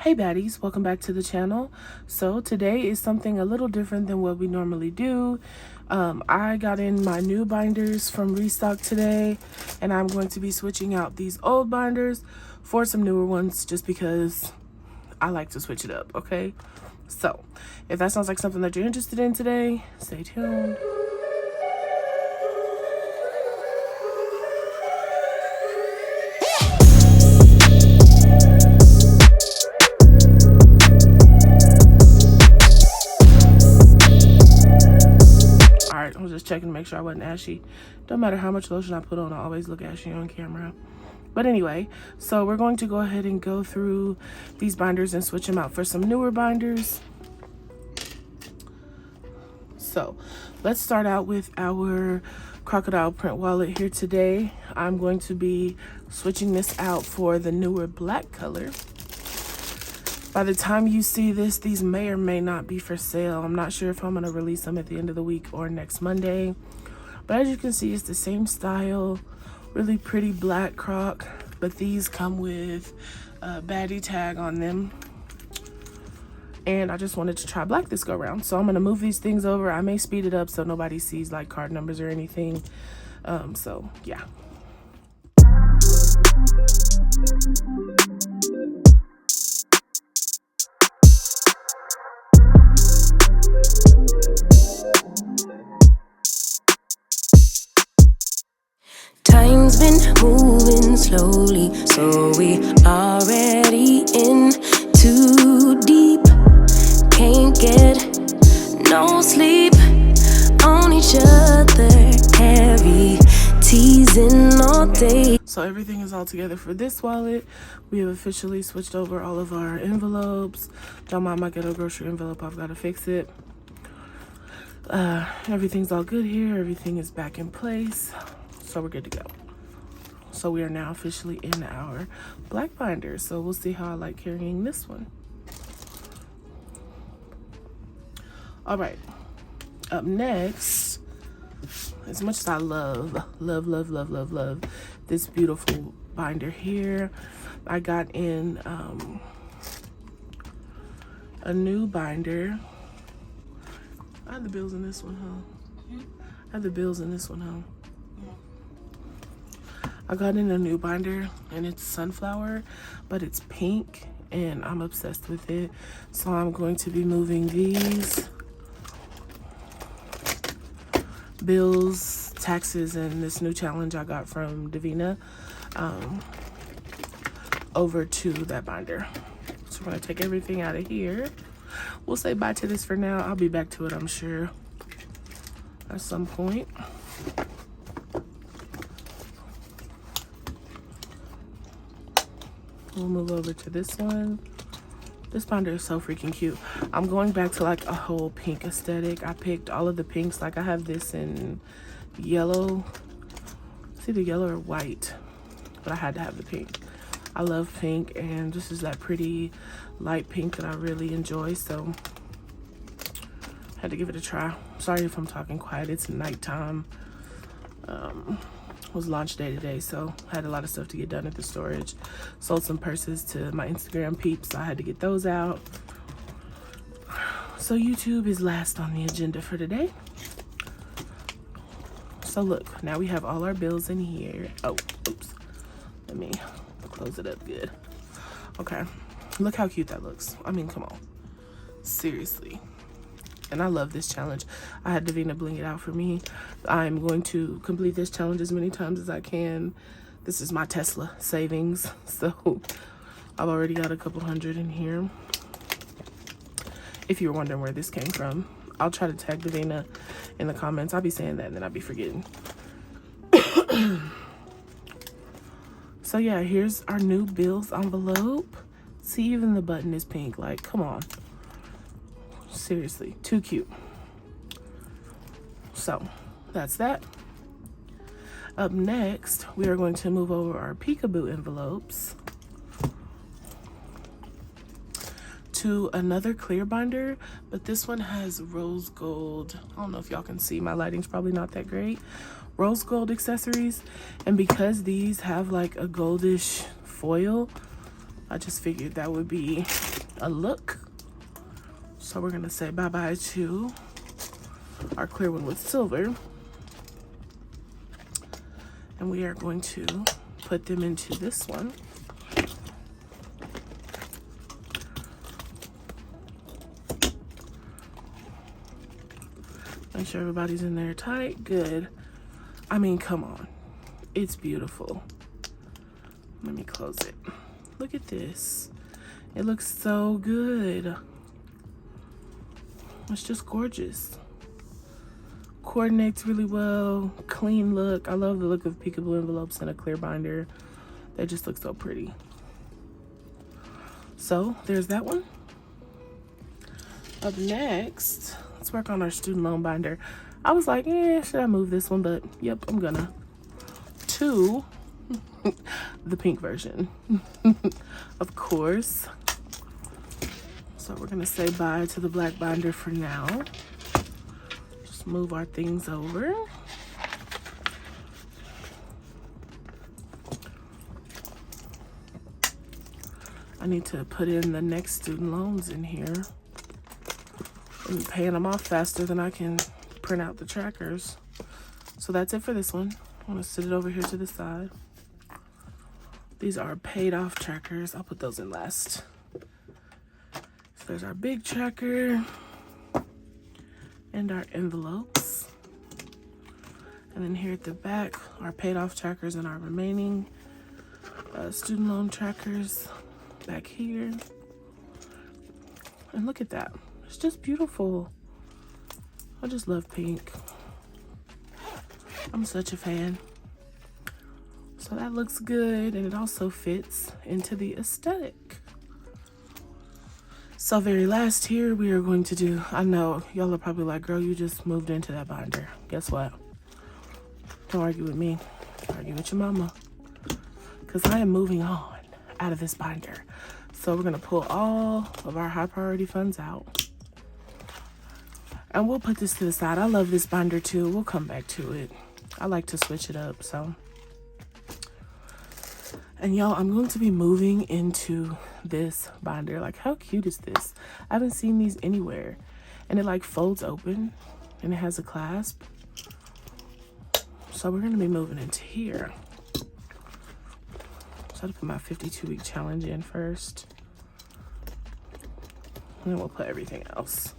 Hey baddies, welcome back to the channel. So today is something a little different than what we normally do. I got in my new binders from restock today, and I'm going to be switching out these old binders for some newer ones just because I like to switch it up, okay? So if that sounds like something that you're interested in today, stay tuned. I was just checking to make sure I wasn't ashy. Don't matter how much lotion I put on, I always look ashy on camera. But anyway, so we're going to go ahead and go through these binders and switch them out for some newer binders. So let's start out with our crocodile print wallet here today. I'm going to be switching this out for the newer black color. By the time you see this, these may or may not be for sale. I'm not sure if I'm going to release them at the end of the week or next Monday. But as you can see, it's the same style, really pretty black croc. But these come with a baddie tag on them. And I just wanted to try black this go around. So I'm going to move these things over. I may speed it up so nobody sees like card numbers or anything. So yeah. Time's been moving slowly, so we already in too deep. Can't get no sleep on each other, heavy teasing all day. So everything is all together for this wallet. We have officially switched over all of our envelopes. Don't mind my ghetto grocery envelope, I've got to fix it. Everything's all good here. Everything is back in place. So we're good to go. So we are now officially in our black binder. So we'll see how I like carrying this one. All right. Up next, as much as I love this beautiful binder here, I got in a new binder. I have the bills in this one, huh? I have the bills in this one, huh? I got in a new binder and it's sunflower, but it's pink and I'm obsessed with it. So I'm going to be moving these bills, taxes, and this new challenge I got from Davina over to that binder. So we're gonna take everything out of here. We'll say bye to this for now. I'll be back to it, I'm sure, at some point. We'll move over to this one. This binder is so freaking cute. I'm going back to like a whole pink aesthetic. I picked all of the pinks. Like I have this in yellow. It's either yellow or white, but I had to have the pink. I love pink, and this is that pretty light pink that I really enjoy, so I had to give it a try. Sorry if I'm talking quiet, it's nighttime. Was launch day today, so I had a lot of stuff to get done at the storage. Sold some purses to my Instagram peeps, so I had to get those out. So YouTube is last on the agenda for today. So look, now we have all our bills in here. Oh, oops. Let me close it up good. Okay, look how cute that looks. I mean, come on. Seriously. And I love this challenge. I had Davina bling it out for me. I'm going to complete this challenge as many times as I can. This is my Tesla savings. So I've already got a couple hundred in here. If you were wondering where this came from, I'll try to tag Davina in the comments. I'll be saying that and then I'll be forgetting. So yeah, here's our new bills envelope. See, even the button is pink. Like, come on. Seriously, too cute. So that's that. Up next, we are going to move over our Peekaboo envelopes to another clear binder, but this one has rose gold. I don't know if y'all can see, my lighting's probably not that great. Rose gold accessories, and because these have like a goldish foil, I just figured that would be a look. So we're gonna say bye-bye to our clear one with silver. And we are going to put them into this one. Make sure everybody's in there tight. Good. I mean, come on. It's beautiful. Let me close it. Look at this. It looks so good. It's just gorgeous. Coordinates really well. Clean look. I love the look of Peekaboo envelopes in a clear binder. They just look so pretty. So there's that one. Up next, let's work on our student loan binder. I was like, should I move this one? But yep, I'm gonna. To the pink version, of course. So we're gonna say bye to the black binder for now. Just move our things over. I need to put in the next student loans in here. I'm paying them off faster than I can print out the trackers. So that's it for this one. I'm gonna sit it over here to the side. These are paid off trackers. I'll put those in last. So there's our big tracker and our envelopes. And then here at the back, our paid off trackers and our remaining student loan trackers back here. And look at that. It's just beautiful. I just love pink. I'm such a fan. So that looks good, and it also fits into the aesthetic. So very last here, we are going to do, I know y'all are probably like, girl, you just moved into that binder. Guess what? Don't argue with me. Argue with your mama. Because I am moving on out of this binder. So we're going to pull all of our high priority funds out. And we'll put this to the side. I love this binder too. We'll come back to it. I like to switch it up, so. And y'all, I'm going to be moving into this binder. Like, how cute is this? I haven't seen these anywhere. And it like folds open and it has a clasp. So we're going to be moving into here. So I have to put my 52-week challenge in first. And then we'll put everything else.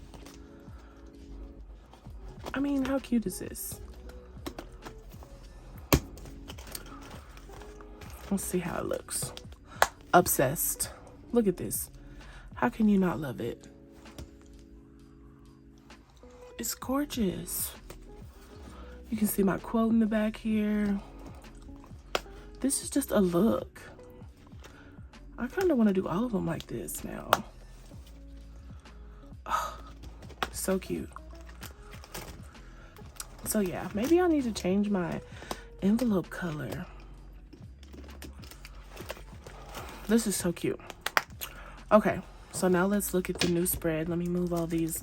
I mean, how cute is this? Let's see how it looks. Obsessed. Look at this. How can you not love it? It's gorgeous. You can see my quote in the back here. This is just a look. I kind of want to do all of them like this now. Oh, so cute. So yeah, maybe I need to change my envelope color. This is so cute. Okay, so now let's look at the new spread. Let me move all these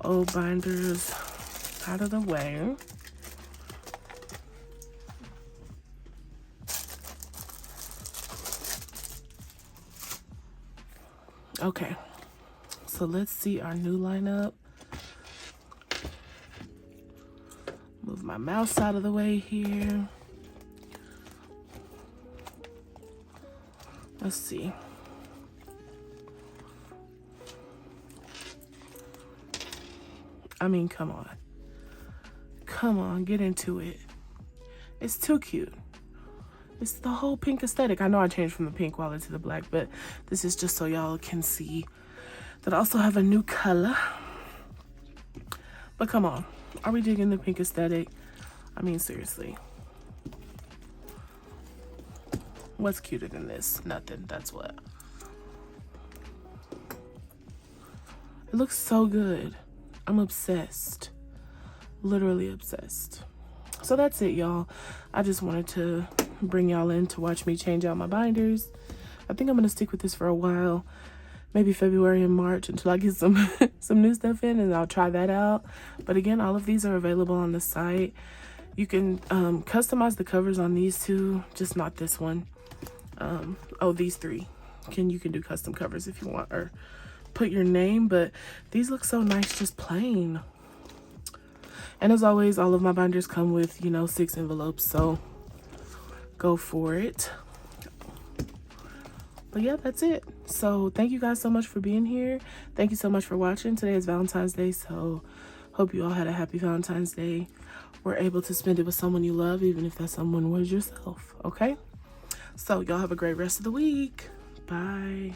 old binders out of the way. Okay, so let's see our new lineup. Move my mouse out of the way here. Let's see. I mean, come on. Come on, get into it. It's too cute. It's the whole pink aesthetic. I know I changed from the pink wallet to the black, but this is just so y'all can see that I also have a new color. But come on. Are we digging the pink aesthetic? I mean, seriously. What's cuter than this? Nothing. That's what. It looks so good. I'm obsessed. Literally obsessed. So that's it, y'all. I just wanted to bring y'all in to watch me change out my binders. I think I'm going to stick with this for a while. Maybe February and March until I get some new stuff in, and I'll try that out. But again, all of these are available on the site. You can customize the covers on these two, just not this one. Oh, these three. you can do custom covers if you want, or put your name, but these look so nice just plain. And as always, all of my binders come with, you know, 6 envelopes, so go for it. But yeah, that's it. So thank you guys so much for being here. Thank you so much for watching. Today is Valentine's Day, so hope you all had a happy Valentine's Day. Were able to spend it with someone you love, even if that someone was yourself, okay? So y'all have a great rest of the week. Bye.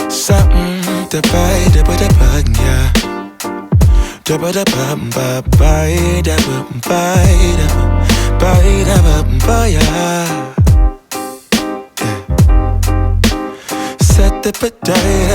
Something to buy, da ba da bug, yeah. Da ba da bum ba buy, da bum buy, da bum ba, yeah. Set the potato.